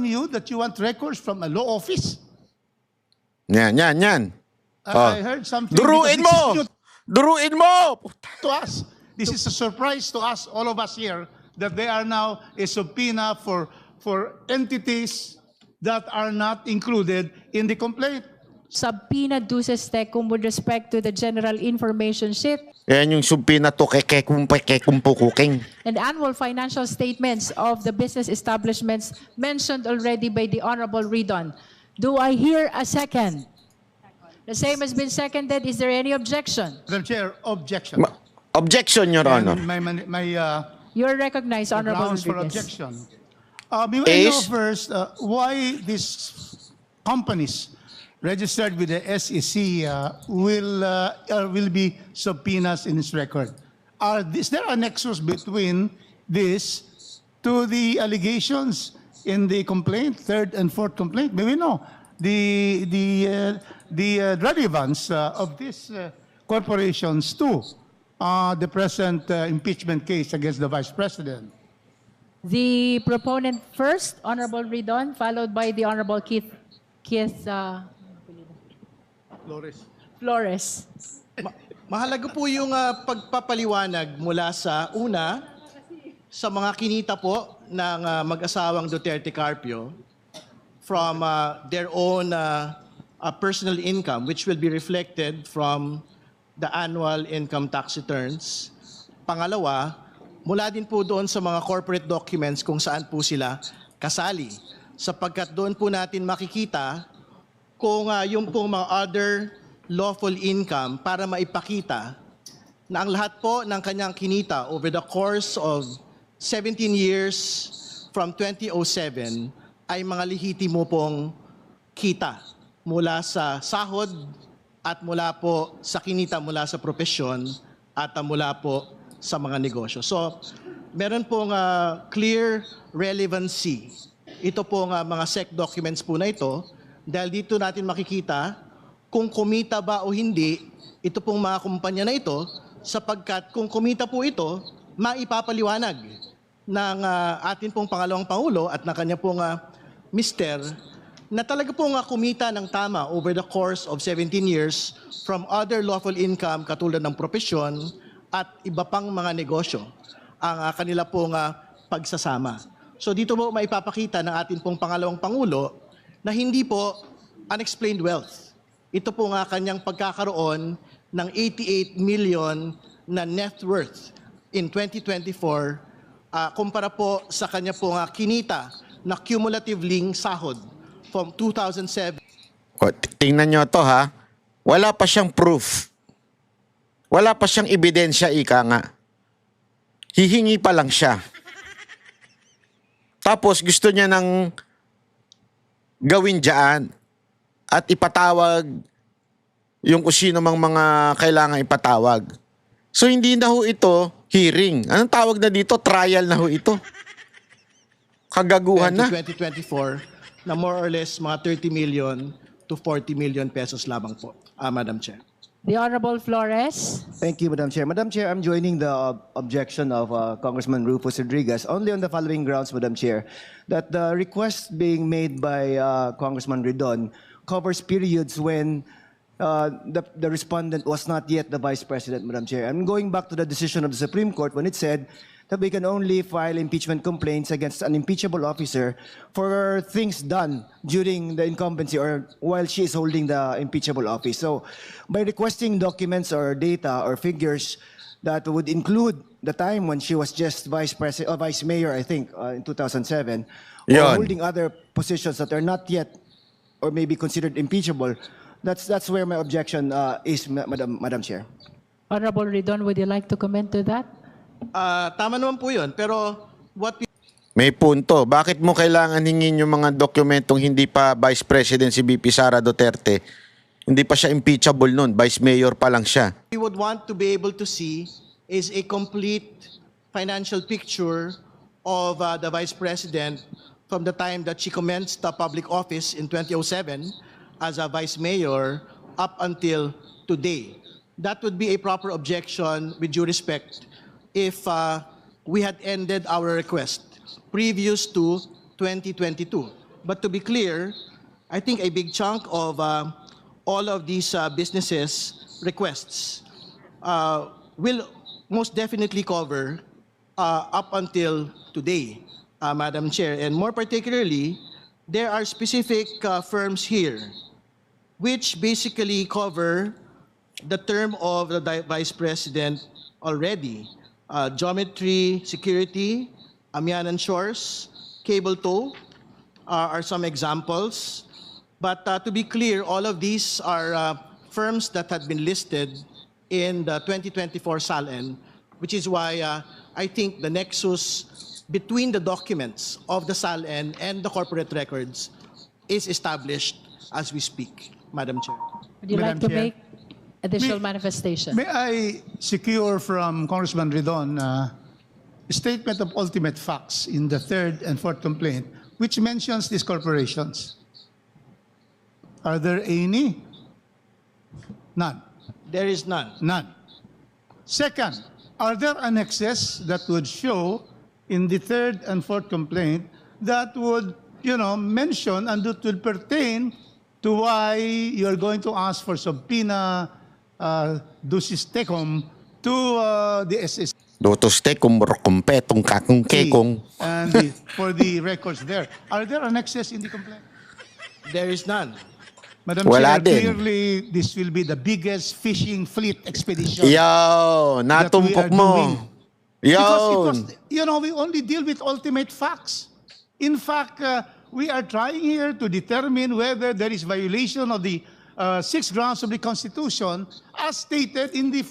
you that you want records from a law office? Yan. I heard something. Duruin because mo! this is Duruin mo! new to us. This is a surprise to us, all of us here, that they are now a subpoena for entities that are not included in the complaint. Subpoena duces tecum with respect to the general information sheet Yan yung subpina to kekekumpukeng. and annual financial statements of the business establishments mentioned already by the Honorable Ridon. Do I hear a second? The same has been seconded. Is there any objection? Madam Chair, objection. Objection, Your Honor. And my You're recognized, Honorable grounds for Rodriguez. objection. May I know Is- first why these companies registered with the SEC will be subpoenas in its record? Is there a nexus between this to the allegations in the complaint, third and fourth complaint? May we know the relevance of these corporations to the present impeachment case against the Vice President? The proponent first, Honorable Ridon, followed by the Honorable Keith Flores. Mahalaga po yung pagpapaliwanag mula sa una, sa mga kinita po ng mag-asawang Duterte Carpio from their own personal income, which will be reflected from the annual income tax returns. Pangalawa, mula din po doon sa mga corporate documents kung saan po sila kasali. Sapagkat doon po natin makikita kung yung pong mga other lawful income para maipakita na ang lahat po ng kanyang kinita over the course of 17 years from 2007 ay mga lehitimo pong kita mula sa sahod at mula po sa kinita mula sa propesyon at mula po sa mga negosyo. So, meron pong clear relevancy. Ito pong mga SEC documents po na ito dahil dito natin makikita kung kumita ba o hindi ito pong mga kumpanya na ito sapagkat kung kumita po ito, maipapaliwanag ng atin pong pangalawang Pangulo at ng kanya pong mister na talaga pong kumita ng tama over the course of 17 years from other lawful income katulad ng propesyon at iba pang mga negosyo ang kanila pong pagsasama. So dito po maipapakita ng atin pong pangalawang Pangulo na hindi po unexplained wealth. Ito po nga kanyang pagkakaroon ng 88 million na net worth in 2024 kumpara po sa kanya po nga kinita na cumulatively sahod from 2007. Tingnan nyo to ha. Wala pa siyang proof. Wala pa siyang ebidensya, ika nga. Hihingi pa lang siya. Tapos gusto niya ng gawin dyan at ipatawag yung kung sino mang mga kailangan ipatawag. So hindi na ho ito hearing. Anong tawag na dito? Trial na ho ito. Kagaguhan na. 2024 na more or less mga 30 million to 40 million pesos lamang po, Madam Chair. The Honorable Flores. Thank you, Madam Chair. Madam Chair, I'm joining the objection of Congressman Rufus Rodriguez only on the following grounds, Madam Chair, that the request being made by Congressman Ridon covers periods when the respondent was not yet the Vice President, Madam Chair. I'm going back to the decision of the Supreme Court when it said that we can only file impeachment complaints against an impeachable officer for things done during the incumbency or while she is holding the impeachable office. So by requesting documents or data or figures that would include the time when she was just Vice Mayor, I think, in 2007, or Yon. holding other positions that are not yet or may be considered impeachable, that's where my objection is, Madam Chair. Honorable Ridon, would you like to comment to that? Tama naman po yun, pero what we May punto. Bakit mo kailangan hingin yung mga dokumentong hindi pa Vice President si VP Sara Duterte? Hindi pa siya impeachable nun. Vice Mayor pa lang siya. would want to be able to see is a complete financial picture of the Vice President from the time that she commenced the public office in 2007 as a Vice Mayor up until today. That would be a proper objection with due respect if we had ended our request previous to 2022. But to be clear, I think a big chunk of all of these businesses' requests will most definitely cover up until today, Madam Chair. And more particularly, there are specific firms here which basically cover the term of the Vice President already. Geometry Security, Amianan Shores, Cable Tow are some examples. But to be clear, all of these are firms that had been listed in the 2024 SALN, which is why I think the nexus between the documents of the SALN and the corporate records is established as we speak, Madam Chair. Would you Madam like to Chair. make additional May- manifestation? May I secure from Congressman Ridon a statement of ultimate facts in the third and fourth complaint, which mentions these corporations? Are there any? None. There is none. None. Second, are there annexes that would show in the third and fourth complaint that would, mention and that would pertain to why you're going to ask for subpoena ducis tecum to the SSC Dotos te kumpetong kakong kekong. and for the records there? Are there annexes in the complaint? There is none. Madam Wala Chair, din. clearly this will be the biggest fishing fleet expedition. Yo, that we natumpok are mo. doing. Because it Yo. was, we only deal with ultimate facts. In fact, we are trying here to determine whether there is violation of the 6 grounds of the Constitution as stated in the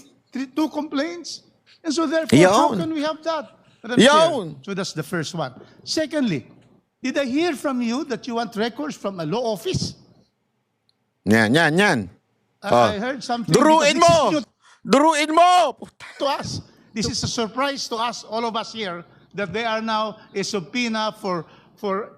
two complaints. And so therefore, how Yun. can we have that? Madam Yun. Chair? So that's the first one. Secondly, did I hear from you that you want records from a law office? Yan. I heard something. Duruin because this is mo! new Duruin mo! to us. This is a surprise to us, all of us here, that they are now a subpoena for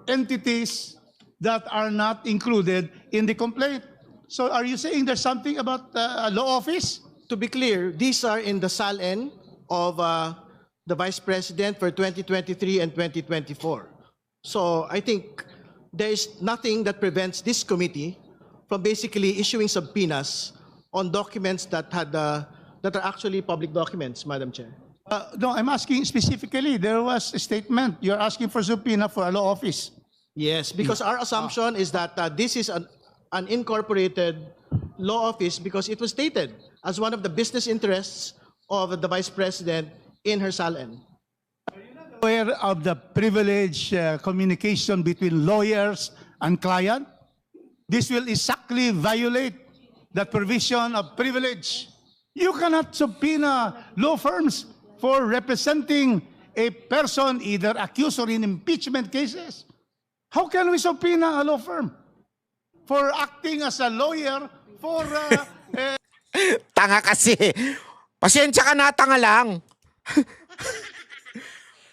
entities that are not included in the complaint. So are you saying there's something about a law office? To be clear, these are in the SALN of the Vice President for 2023 and 2024. So I think there is nothing that prevents this committee from basically issuing subpoenas on documents that are actually public documents, Madam Chair. No, I'm asking specifically. There was a statement. You're asking for subpoena for a law office. Yes, because our assumption is that this is an incorporated law office because it was stated as one of the business interests of the Vice President in her SALN. Aware of the privilege communication between lawyers and client? This will exactly violate that provision of privilege. You cannot subpoena law firms for representing a person either accused or in impeachment cases. How can we subpoena a law firm for acting as a lawyer for Tanga kasi. Pasensya ka na, tanga lang.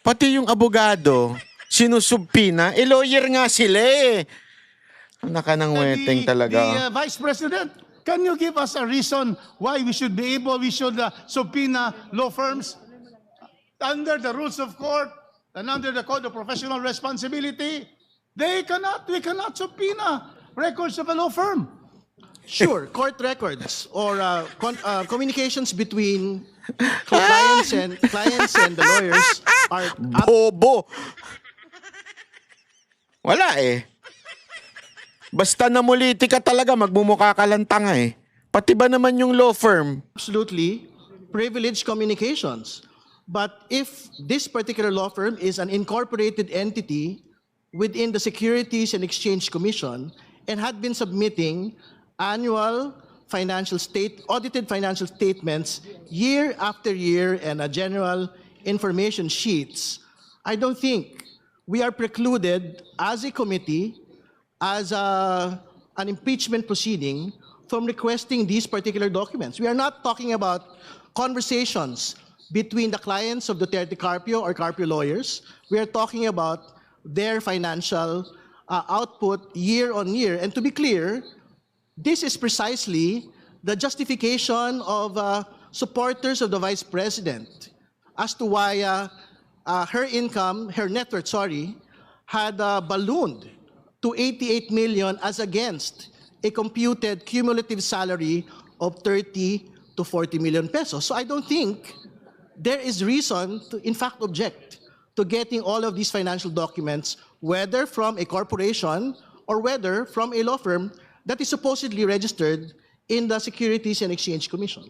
Pati yung abogado, sinusubpina, lawyer nga sila eh. Anak ka ng weteng talaga. the Vice President? Can you give us a reason why we should subpoena law firms under the rules of court and under the Code of Professional Responsibility? We cannot subpoena records of a law firm. Sure, court records or communications between clients and the lawyers are Bobo. Wala eh. Basta namuliti ka talaga, magmumukha ka lang tanga eh. Pati ba naman yung law firm? absolutely privileged communications. But if this particular law firm is an incorporated entity within the Securities and Exchange Commission and had been submitting annual audited financial statements year after year and general information sheets, I don't think we are precluded as a committee, as an impeachment proceeding, from requesting these particular documents. We are not talking about conversations between the clients of Duterte Carpio or Carpio lawyers. We are talking about their financial output year on year. And to be clear, this is precisely the justification of supporters of the Vice President as to why her net worth, had ballooned to 88 million as against a computed cumulative salary of 30 to 40 million pesos. So I don't think there is reason to, in fact, object to getting all of these financial documents, whether from a corporation or whether from a law firm that is supposedly registered in the Securities and Exchange Commission.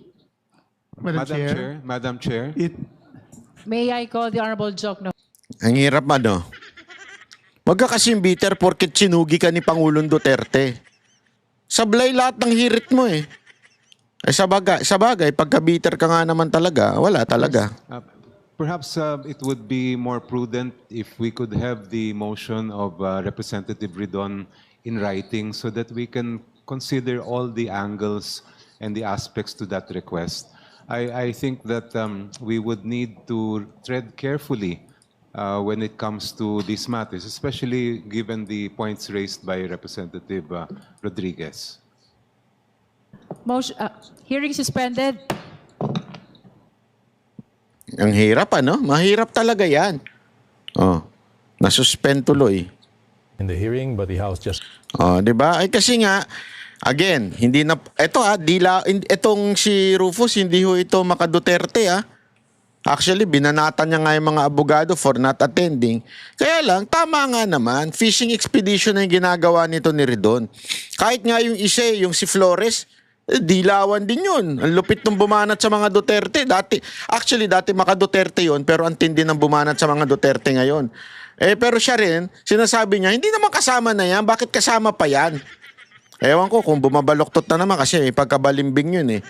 Madam Chair. It, May I call the Honorable Jokno? Ang hirap ano. Wag ka kasing bitter porket sinugi ka ni Pangulong Duterte. Sablay lahat ng hirit mo eh. Ay sa bagay, pagka bitter ka nga naman talaga, wala talaga. Perhaps it would be more prudent if we could have the motion of Representative Ridon in writing so that we can consider all the angles and the aspects to that request. I think that we would need to tread carefully when it comes to these matters, especially given the points raised by Representative Rodriguez. Motion, hearing suspended. Ang hirap ano? Mahirap talaga yan. Oh, nasuspend tuloy. in the hearing, but the House just Oh, 'di ba? Ay kasi nga again, hindi na itong si Rufus hindi ho ito maka Duterte ah. Actually, binanatan niya nga yung mga abogado for not attending. Kaya lang, tama nga naman, fishing expedition na yung ginagawa nito ni Ridon. Kahit nga yung isa, yung si Flores, dilawan din yun. Ang lupit nung bumanat sa mga Duterte. Dati maka Duterte yun, pero ang tindi ng bumanat sa mga Duterte ngayon. Pero siya rin, sinasabi niya, hindi naman kasama na yan, bakit kasama pa yan? Ewan ko kung bumabaloktot na naman kasi pagkabalimbing yun eh.